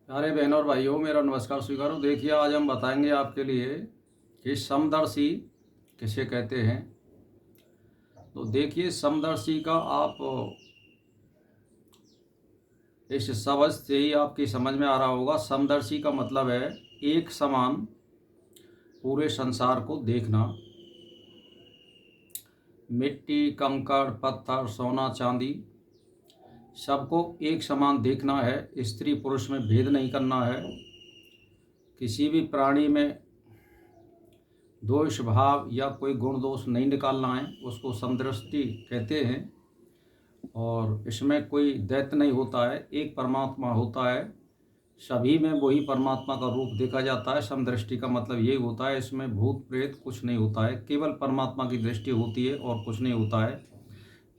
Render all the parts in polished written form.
प्यारे बहनों और भाइयों, मेरा नमस्कार स्वीकारो। देखिए, आज हम बताएंगे आपके लिए कि समदर्शी किसे कहते हैं। तो देखिए, समदर्शी का आप इस शब्द से ही आपकी समझ में आ रहा होगा। समदर्शी का मतलब है एक समान पूरे संसार को देखना। मिट्टी, कंकड़, पत्थर, सोना, चांदी सबको एक समान देखना है। स्त्री पुरुष में भेद नहीं करना है। किसी भी प्राणी में दोष भाव या कोई गुण दोष नहीं निकालना है, उसको समदृष्टि कहते हैं। और इसमें कोई दैत्य नहीं होता है, एक परमात्मा होता है। सभी में वही परमात्मा का रूप देखा जाता है। समदृष्टि का मतलब यही होता है, इसमें भूत प्रेत कुछ नहीं होता है, केवल परमात्मा की दृष्टि होती है और कुछ नहीं होता है।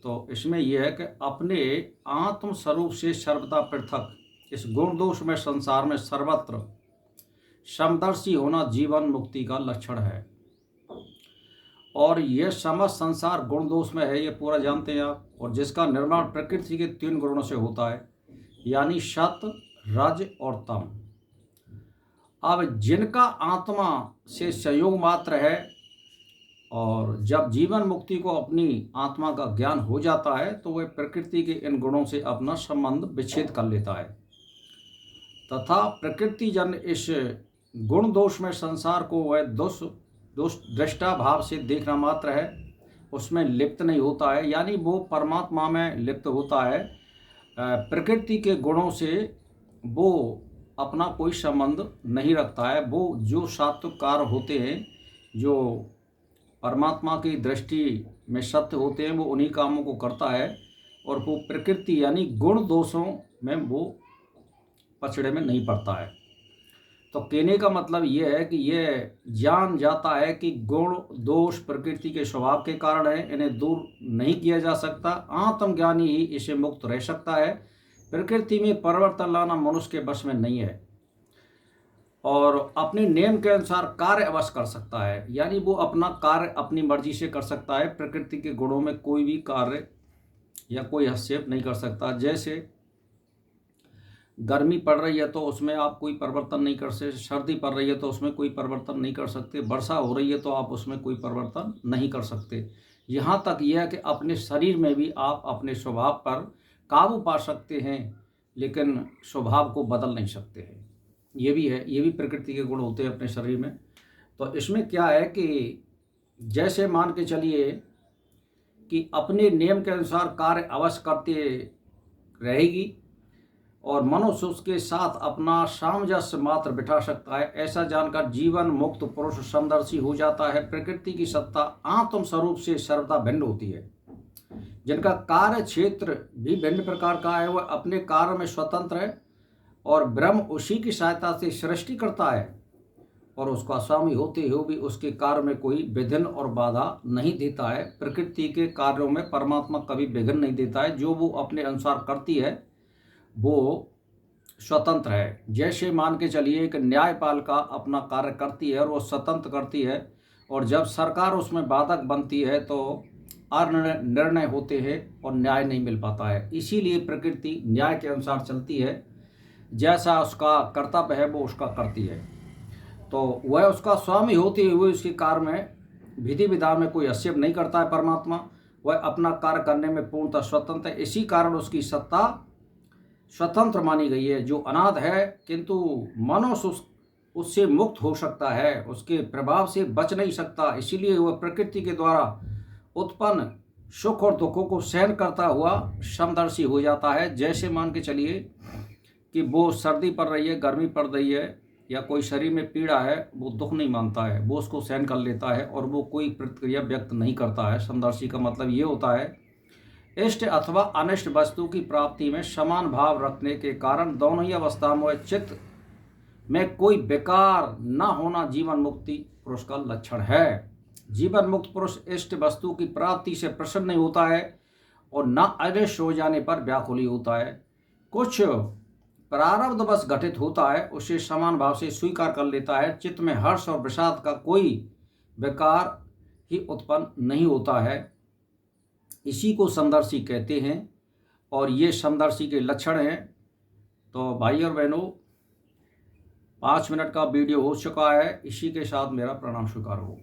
तो इसमें यह है कि अपने आत्म स्वरूप से सर्वदा पृथक इस गुण दोष में संसार में सर्वत्र समदर्शी होना जीवन मुक्ति का लक्षण है। और यह समस्त संसार गुण दोष में है, ये पूरा जानते हैं आप। और जिसका निर्माण प्रकृति के 3 गुणों से होता है, यानी सत, रज और तम। अब जिनका आत्मा से संयोग मात्र है, और जब जीवन मुक्ति को अपनी आत्मा का ज्ञान हो जाता है तो वह प्रकृति के इन गुणों से अपना संबंध विच्छेद कर लेता है तथा प्रकृति जन इस गुण दोष में संसार को वह दोष दृष्टा भाव से देखना मात्र है, उसमें लिप्त नहीं होता है। यानी वो परमात्मा में लिप्त होता है। प्रकृति के गुणों से वो अपना कोई संबंध नहीं रखता है। वो जो सात्विक कार्य होते हैं, जो परमात्मा की दृष्टि में सत्य होते हैं, वो उन्हीं कामों को करता है। और वो प्रकृति यानी गुण दोषों में वो पछड़े में नहीं पड़ता है। तो कहने का मतलब ये है कि यह जान जाता है कि गुण दोष प्रकृति के स्वभाव के कारण है, इन्हें दूर नहीं किया जा सकता। आत्मज्ञानी ही इसे मुक्त रह सकता है। प्रकृति में परिवर्तन लाना मनुष्य के बस में नहीं है। और अपने नियम के अनुसार कार्य अवश्य कर सकता है, यानी वो अपना कार्य अपनी मर्जी से कर सकता है। प्रकृति के गुणों में कोई भी कार्य या कोई हस्तक्षेप नहीं कर सकता। जैसे गर्मी पड़ रही है तो उसमें आप कोई परिवर्तन नहीं कर सकते, सर्दी पड़ रही है तो उसमें कोई परिवर्तन नहीं कर सकते, वर्षा हो रही है तो आप उसमें कोई परिवर्तन नहीं कर सकते। यहाँ तक यह है कि अपने शरीर में भी आप अपने स्वभाव पर काबू पा सकते हैं, लेकिन स्वभाव को बदल नहीं सकते हैं। ये भी है, ये भी प्रकृति के गुण होते हैं अपने शरीर में। तो इसमें क्या है कि जैसे मान के चलिए कि अपने नियम के अनुसार कार्य अवश्य करते रहेगी और मनुष्य उसके साथ अपना सामंजस्य मात्र बिठा सकता है। ऐसा जानकर जीवन मुक्त पुरुष समदर्शी हो जाता है। प्रकृति की सत्ता आत्म स्वरूप से सर्वदा भिन्न होती है। जिनका कार्य क्षेत्र भी भिन्न प्रकार का है, वह अपने कार्य में स्वतंत्र है और ब्रह्म उसी की सहायता से सृष्टि करता है और उसका स्वामी होते हुए भी उसके कार्य में कोई विघ्न और बाधा नहीं देता है। प्रकृति के कार्यों में परमात्मा कभी विघ्न नहीं देता है। जो वो अपने अनुसार करती है वो स्वतंत्र है। जैसे मान के चलिए एक न्यायपालिका अपना कार्य करती है और वो स्वतंत्र करती है, और जब सरकार उसमें बाधक बनती है तो निर्णय होते हैं और न्याय नहीं मिल पाता है। इसीलिए प्रकृति न्याय के अनुसार चलती है। जैसा उसका कर्तव्य है वो उसका करती है। तो वह उसका स्वामी होते हुए उसके कार्य में विधि विधान में कोई हस्तक्षेप नहीं करता है। परमात्मा वह अपना कार्य करने में पूर्णतः स्वतंत्र है। इसी कारण उसकी सत्ता स्वतंत्र मानी गई है, जो अनाद है, किंतु मनुष्य उससे मुक्त हो सकता है, उसके प्रभाव से बच नहीं सकता। इसीलिए वह प्रकृति के द्वारा उत्पन्न सुख और दुखों को सहन करता हुआ समदर्शी हो जाता है। जैसे मान के चलिए कि वो सर्दी पड़ रही है, गर्मी पड़ रही है या कोई शरीर में पीड़ा है, वो दुख नहीं मानता है, वो उसको सहन कर लेता है और वो कोई प्रतिक्रिया व्यक्त नहीं करता है। समदर्शी का मतलब ये होता है इष्ट अथवा अनिष्ट वस्तु की प्राप्ति में समान भाव रखने के कारण दोनों ही अवस्था में चित्त में कोई विकार न होना जीवन मुक्ति पुरुष का लक्षण है। जीवन मुक्त पुरुष इष्ट वस्तु की प्राप्ति से प्रसन्न नहीं होता है और न अनिष्ट हो जाने पर व्याकुली होता है। कुछ प्रारब्धवश घटित होता है उसे समान भाव से स्वीकार कर लेता है। चित्त में हर्ष और विषाद का कोई विकार ही उत्पन्न नहीं होता है। इसी को समदर्शी कहते हैं और ये समदर्शी के लक्षण हैं। तो भाई और बहनों, 5 मिनट का वीडियो हो चुका है। इसी के साथ मेरा प्रणाम स्वीकार हो।